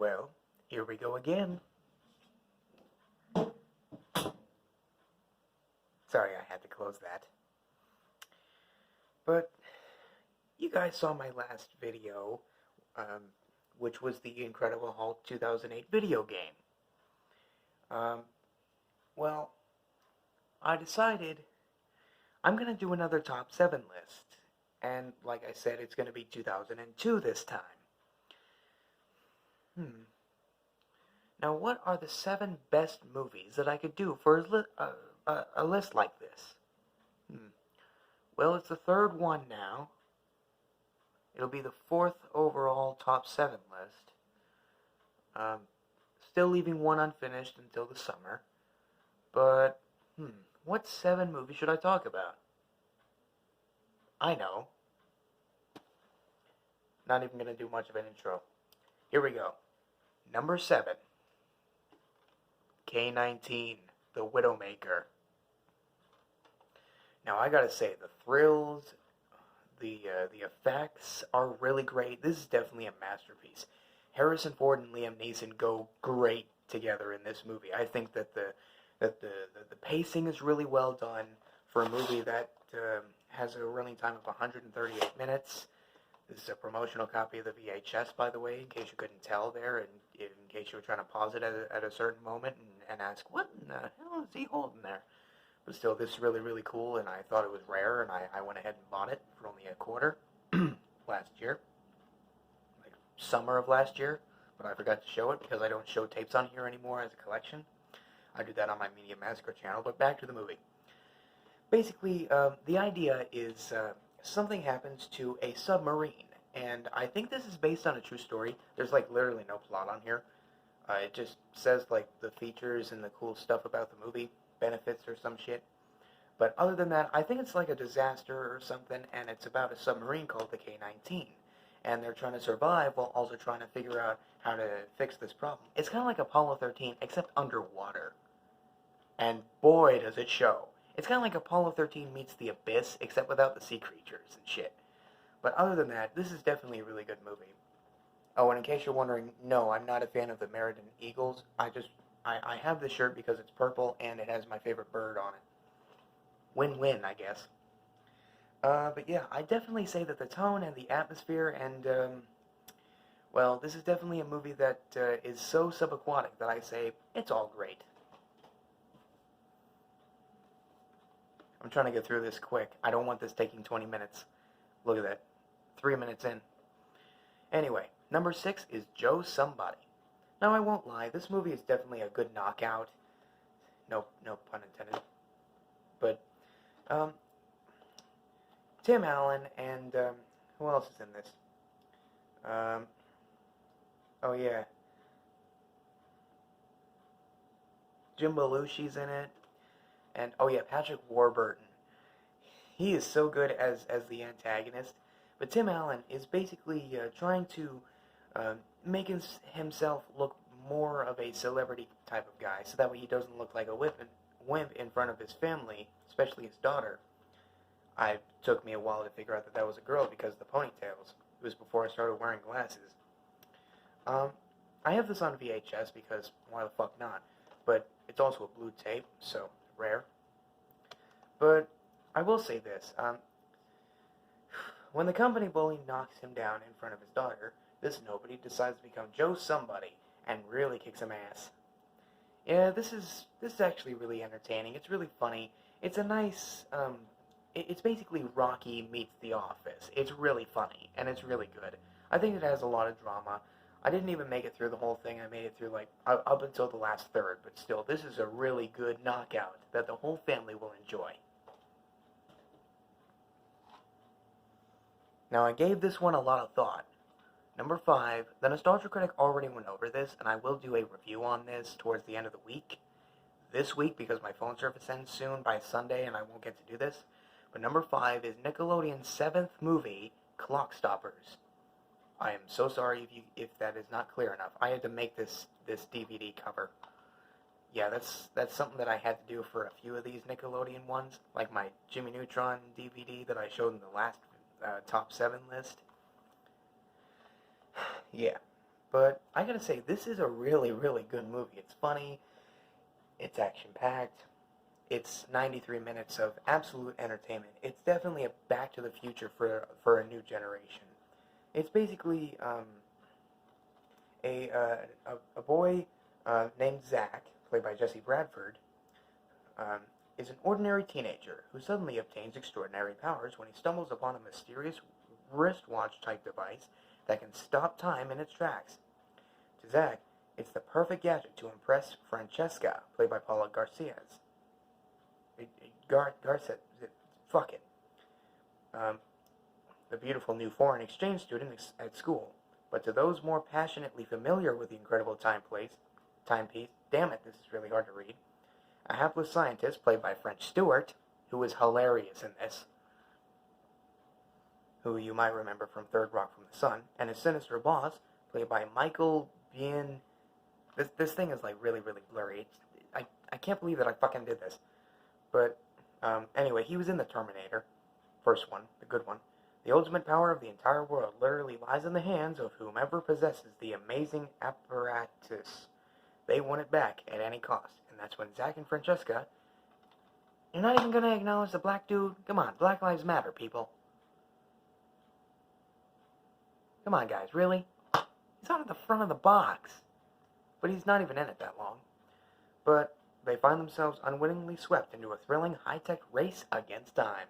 Well, here we go again. Sorry, I had to close that. But you guys saw my last video, which was the Incredible Hulk 2008 video game. Well, I decided I'm going to do another top 7 list. And like I said, it's going to be 2002 this time. Now, what are the 7 best movies that I could do for a list like this? Well, it's the third one now. It'll be the 4th overall top 7 list. Still leaving one unfinished until the summer. But, what 7 movies should I talk about? I know. Not even going to do much of an intro. Here we go. Number 7. K-19, The Widowmaker. Now, I gotta say, the thrills, the effects are really great. This is definitely a masterpiece. Harrison Ford and Liam Neeson go great together in this movie. I think that the pacing is really well done for a movie that has a running time of 138 minutes. This is a promotional copy of the VHS, by the way, in case you couldn't tell there, and in case you were trying to pause it at a certain moment and ask, what in the hell is he holding there? But still, this is really, really cool, and I thought it was rare, and I went ahead and bought it for only a quarter last year, like summer of last year, but I forgot to show it because I don't show tapes on here anymore as a collection. I do that on my Media Massacre channel, but back to the movie. Basically, the idea is something happens to a submarine, and I think this is based on a true story. There's like literally no plot on here. It just says like the features and the cool stuff about the movie, benefits or some shit. But other than that, I think it's like a disaster or something, and it's about a submarine called the K-19. And they're trying to survive while also trying to figure out how to fix this problem. It's kind of like Apollo 13, except underwater. And boy, does it show. It's kind of like Apollo 13 meets The Abyss, except without the sea creatures and shit. But other than that, this is definitely a really good movie. Oh, and in case you're wondering, no, I'm not a fan of the Meriden Eagles. I have this shirt because it's purple and it has my favorite bird on it. Win-win, I guess. But yeah, I definitely say that the tone and the atmosphere and, well, this is definitely a movie that is so subaquatic that I say it's all great. I'm trying to get through this quick. I don't want this taking 20 minutes. Look at that. 3 minutes in. Anyway, number 6 is Joe Somebody. Now, I won't lie. This movie is definitely a good knockout. No pun intended. But, Tim Allen and, who else is in this? Oh yeah. Jim Belushi's in it. And, oh yeah, Patrick Warburton. He is so good as the antagonist. But Tim Allen is basically trying to make himself look more of a celebrity type of guy, so that way he doesn't look like a wimp in front of his family, especially his daughter. It took me a while to figure out that was a girl because of the ponytails. It was before I started wearing glasses. I have this on VHS because why the fuck not? But it's also a blue tape, so rare. But I will say this. When the company bully knocks him down in front of his daughter, this nobody decides to become Joe Somebody and really kicks some ass. Yeah, this is actually really entertaining. It's really funny. It's a nice, it's basically Rocky meets The Office. It's really funny, and it's really good. I think it has a lot of drama. I didn't even make it through the whole thing. I made it through, like, up until the last third, but still, this is a really good knockout that the whole family will enjoy. Now, I gave this one a lot of thought. Number 5, the Nostalgia Critic already went over this, and I will do a review on this towards the end of the week. This week, because my phone service ends soon by Sunday, and I won't get to do this. But number 5 is Nickelodeon's 7th movie, Clockstoppers. I am so sorry if that is not clear enough. I had to make this DVD cover. Yeah, that's something that I had to do for a few of these Nickelodeon ones, like my Jimmy Neutron DVD that I showed in the last top 7 list. Yeah, But I gotta say, this is a really, really good movie. It's funny, it's action-packed, it's 93 minutes of absolute entertainment. It's definitely a Back to the Future for a new generation. It's basically a boy named Zach, played by Jesse Bradford, um, is an ordinary teenager who suddenly obtains extraordinary powers when he stumbles upon a mysterious wristwatch-type device that can stop time in its tracks. To Zach, it's the perfect gadget to impress Francesca, played by Paula Garcias. Garcia, fuck it. The beautiful new foreign exchange student at school. But to those more passionately familiar with the incredible timepiece, damn it, this is really hard to read, a hapless scientist, played by French Stewart, who is hilarious in this, who you might remember from Third Rock from the Sun, and his sinister boss, played by Michael Biehn. This thing is like really, really blurry. I can't believe that I fucking did this. But anyway, he was in the Terminator, first one, the good one. The ultimate power of the entire world literally lies in the hands of whomever possesses the amazing apparatus. They want it back at any cost. And that's when Zack and Francesca... You're not even going to acknowledge the black dude? Come on, Black Lives Matter, people. Come on, guys, really? He's out at the front of the box. But he's not even in it that long. But they find themselves unwittingly swept into a thrilling high-tech race against time.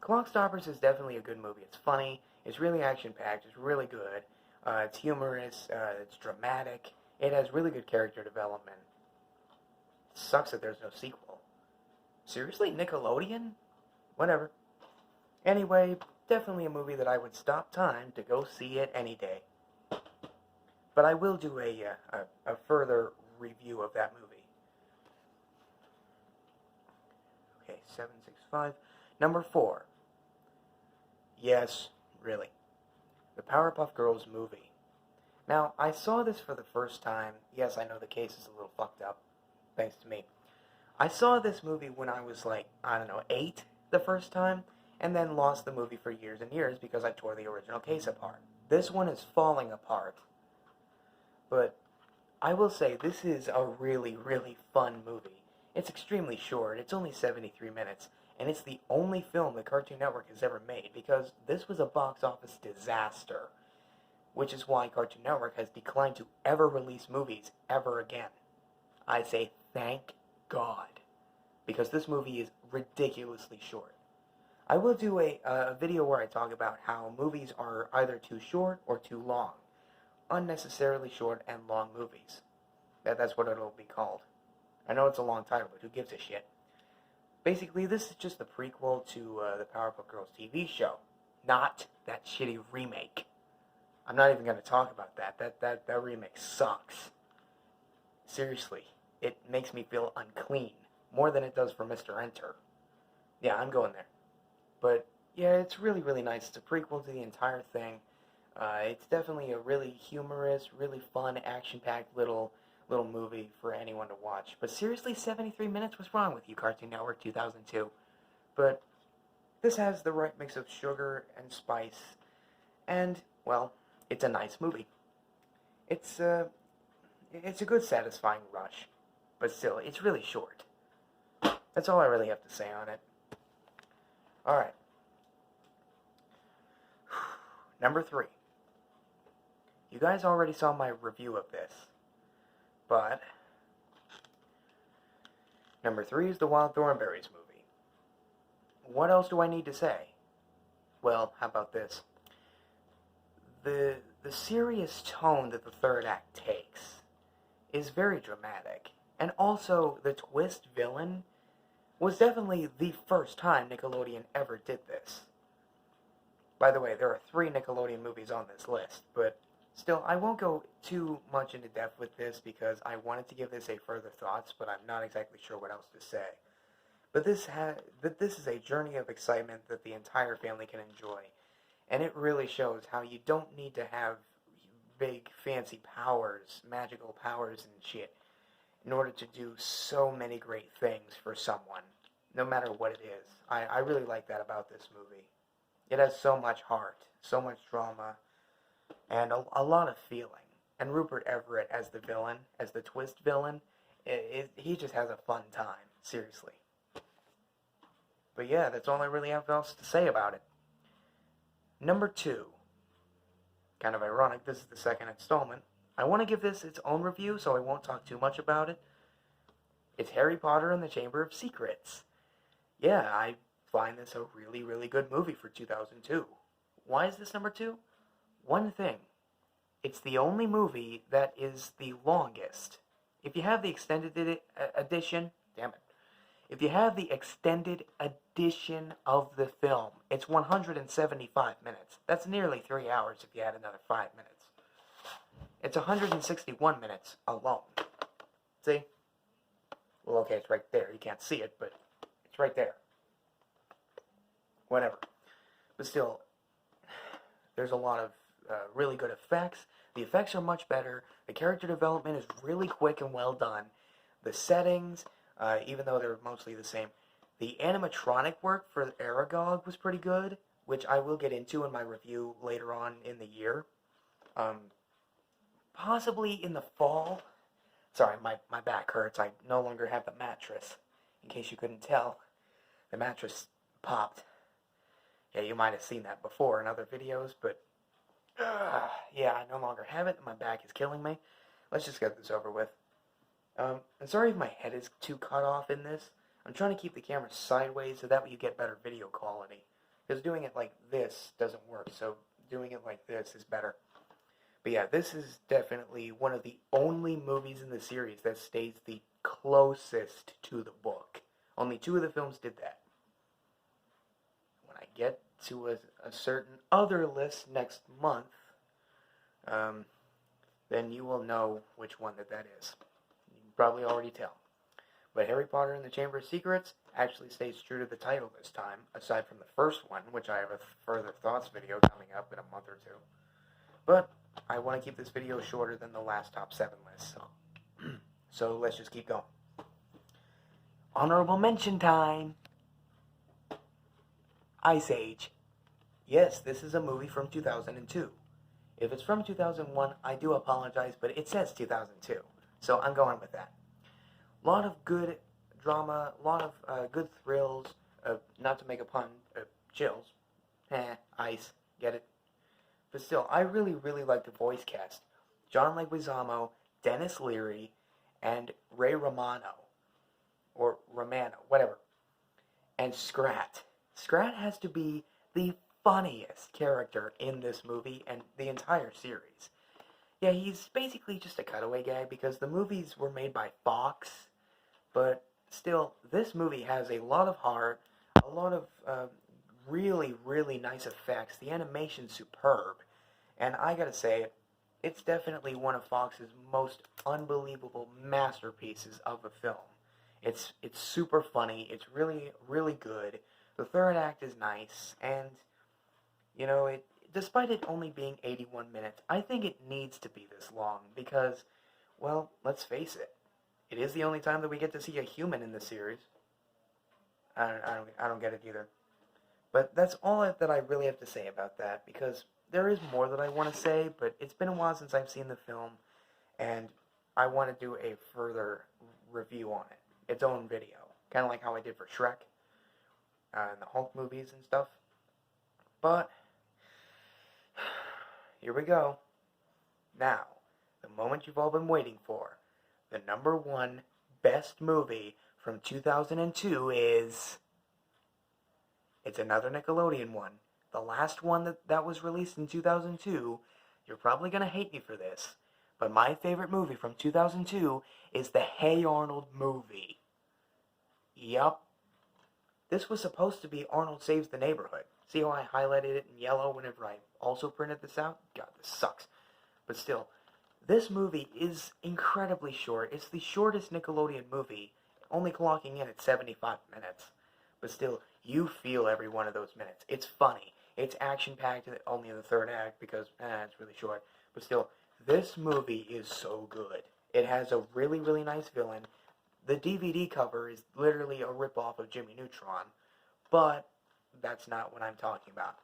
Clockstoppers is definitely a good movie. It's funny, it's really action-packed, it's really good, it's humorous, it's dramatic, it has really good character development. It sucks that there's no sequel. Seriously, Nickelodeon? Whatever. Anyway, definitely a movie that I would stop time to go see it any day. But I will do a further review of that movie. Okay, 765. Number 4. Yes, really. The Powerpuff Girls movie. Now, I saw this for the first time. Yes, I know the case is a little fucked up, thanks to me. I saw this movie when I was like, 8 the first time, and then lost the movie for years and years because I tore the original case apart. This one is falling apart. But I will say, this is a really, really fun movie. It's extremely short. It's only 73 minutes. And it's the only film the Cartoon Network has ever made, because this was a box office disaster, which is why Cartoon Network has declined to ever release movies ever again. I say thank God, because this movie is ridiculously short. I will do a video where I talk about how movies are either too short or too long. Unnecessarily short and long movies. That's what it'll be called. I know it's a long title, but who gives a shit? Basically, this is just the prequel to the Powerpuff Girls TV show, not that shitty remake. I'm not even going to talk about that. That remake sucks. Seriously, it makes me feel unclean, more than it does for Mr. Enter. Yeah, I'm going there. But, yeah, it's really, really nice. It's a prequel to the entire thing. It's definitely a really humorous, really fun, action-packed little movie for anyone to watch. But seriously, 73 minutes? What's wrong with you, Cartoon Network 2002? But this has the right mix of sugar and spice, and, well, it's a nice movie. It's a good, satisfying rush, but still, it's really short. That's all I really have to say on it. Alright. Number 3. You guys already saw my review of this. But number 3 is the Wild Thornberrys movie. What else do I need to say? Well, how about this? The serious tone that the third act takes is very dramatic. And also, the twist villain was definitely the first time Nickelodeon ever did this. By the way, there are 3 Nickelodeon movies on this list, but still, I won't go too much into depth with this because I wanted to give this a further thoughts, but I'm not exactly sure what else to say. But this is a journey of excitement that the entire family can enjoy, and it really shows how you don't need to have big, fancy powers, magical powers and shit, in order to do so many great things for someone, no matter what it is. I really like that about this movie. It has so much heart, so much drama, and a lot of feeling. And Rupert Everett as the villain, as the twist villain, he just has a fun time, seriously. But yeah, that's all I really have else to say about it. Number 2. Kind of ironic, this is the second installment. I want to give this its own review, so I won't talk too much about it. It's Harry Potter and the Chamber of Secrets. Yeah, I find this a really, really good movie for 2002. Why is this number 2? One thing. It's the only movie that is the longest. If you have the extended edition, damn it. If you have the extended edition of the film, it's 175 minutes. That's nearly 3 hours if you add another 5 minutes. It's 161 minutes alone. See? Well, okay, it's right there. You can't see it, but it's right there. Whatever. But still, there's a lot of really good effects. The effects are much better. The character development is really quick and well done. The settings, even though they're mostly the same. The animatronic work for Aragog was pretty good, which I will get into in my review later on in the year. Possibly in the fall. Sorry, my back hurts. I no longer have the mattress. In case you couldn't tell, the mattress popped. Yeah, you might have seen that before in other videos, but yeah, I no longer have it, and my back is killing me. Let's just get this over with. I'm sorry if my head is too cut off in this. I'm trying to keep the camera sideways so that way you get better video quality. Because doing it like this doesn't work, so doing it like this is better. But yeah, this is definitely one of the only movies in the series that stays the closest to the book. Only 2 of the films did that. When I get to a certain other list next month, then you will know which one that is. You can probably already tell. But Harry Potter and the Chamber of Secrets actually stays true to the title this time, aside from the first one, which I have a further thoughts video coming up in a month or 2. But I want to keep this video shorter than the last top 7 list, so let's just keep going. Honorable mention time! Ice Age. Yes, this is a movie from 2002. If it's from 2001, I do apologize, but it says 2002, so I'm going with that. A lot of good drama, a lot of good thrills, not to make a pun, chills. Ice, get it? But still, I really, really like the voice cast. John Leguizamo, Dennis Leary, and Ray Romano. Or Romano, whatever. And Scrat. Scrat has to be the funniest character in this movie and the entire series. Yeah, he's basically just a cutaway guy because the movies were made by Fox, but still, this movie has a lot of heart, a lot of really, really nice effects. The animation's superb, and I gotta say, it's definitely one of Fox's most unbelievable masterpieces of a film. It's super funny, it's really, really good. The third act is nice, and, you know, despite it only being 81 minutes, I think it needs to be this long, because, well, let's face it, it is the only time that we get to see a human in the series. I don't get it either. But that's all that I really have to say about that, because there is more that I want to say, but it's been a while since I've seen the film, and I want to do a further review on it, its own video, kind of like how I did for Shrek, and the Hulk movies and stuff. But here we go. Now, the moment you've all been waiting for. The number 1 best movie from 2002 is... It's another Nickelodeon one. The last one that was released in 2002. You're probably going to hate me for this, but my favorite movie from 2002 is the Hey Arnold movie. Yup. This was supposed to be Arnold Saves the Neighborhood. See how I highlighted it in yellow whenever I also printed this out? God, this sucks. But still, this movie is incredibly short. It's the shortest Nickelodeon movie, only clocking in at 75 minutes. But still, you feel every one of those minutes. It's funny. It's action-packed, only in the third act because, it's really short. But still, this movie is so good. It has a really, really nice villain. The DVD cover is literally a ripoff of Jimmy Neutron. But that's not what I'm talking about.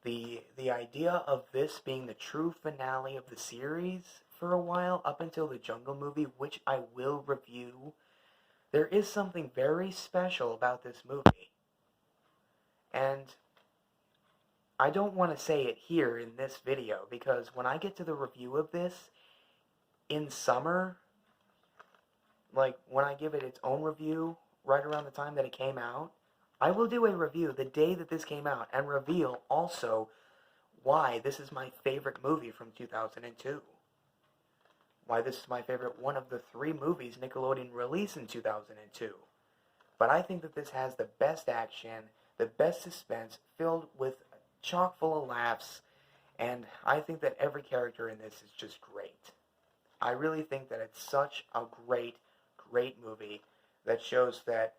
The idea of this being the true finale of the series for a while, up until the Jungle movie, which I will review, there is something very special about this movie. And I don't want to say it here in this video, because when I get to the review of this in summer, like when I give it its own review right around the time that it came out, I will do a review the day that this came out and reveal also why this is my favorite movie from 2002. Why this is my favorite one of the 3 movies Nickelodeon released in 2002. But I think that this has the best action, the best suspense, filled with chock full of laughs, and I think that every character in this is just great. I really think that it's such a great, great movie that shows that,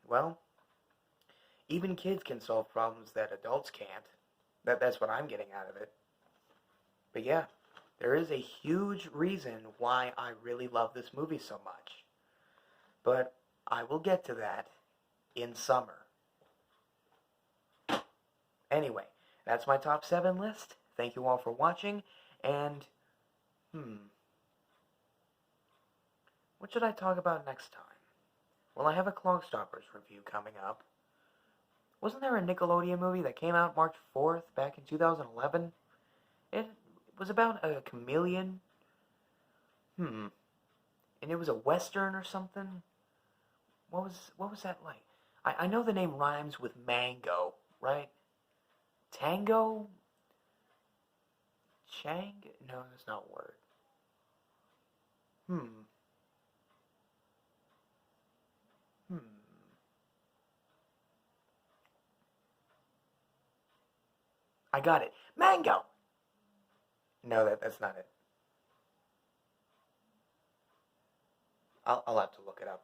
well, even kids can solve problems that adults can't. That's what I'm getting out of it. But yeah, there is a huge reason why I really love this movie so much. But I will get to that in summer. Anyway, that's my top 7 list. Thank you all for watching, and, what should I talk about next time? Well, I have a Clockstoppers review coming up. Wasn't there a Nickelodeon movie that came out March 4th back in 2011? It was about a chameleon. And it was a western or something? What was that like? I know the name rhymes with mango, right? Tango? Chang? No, that's not a word. I got it. Mango! No, that's not it. I'll have to look it up.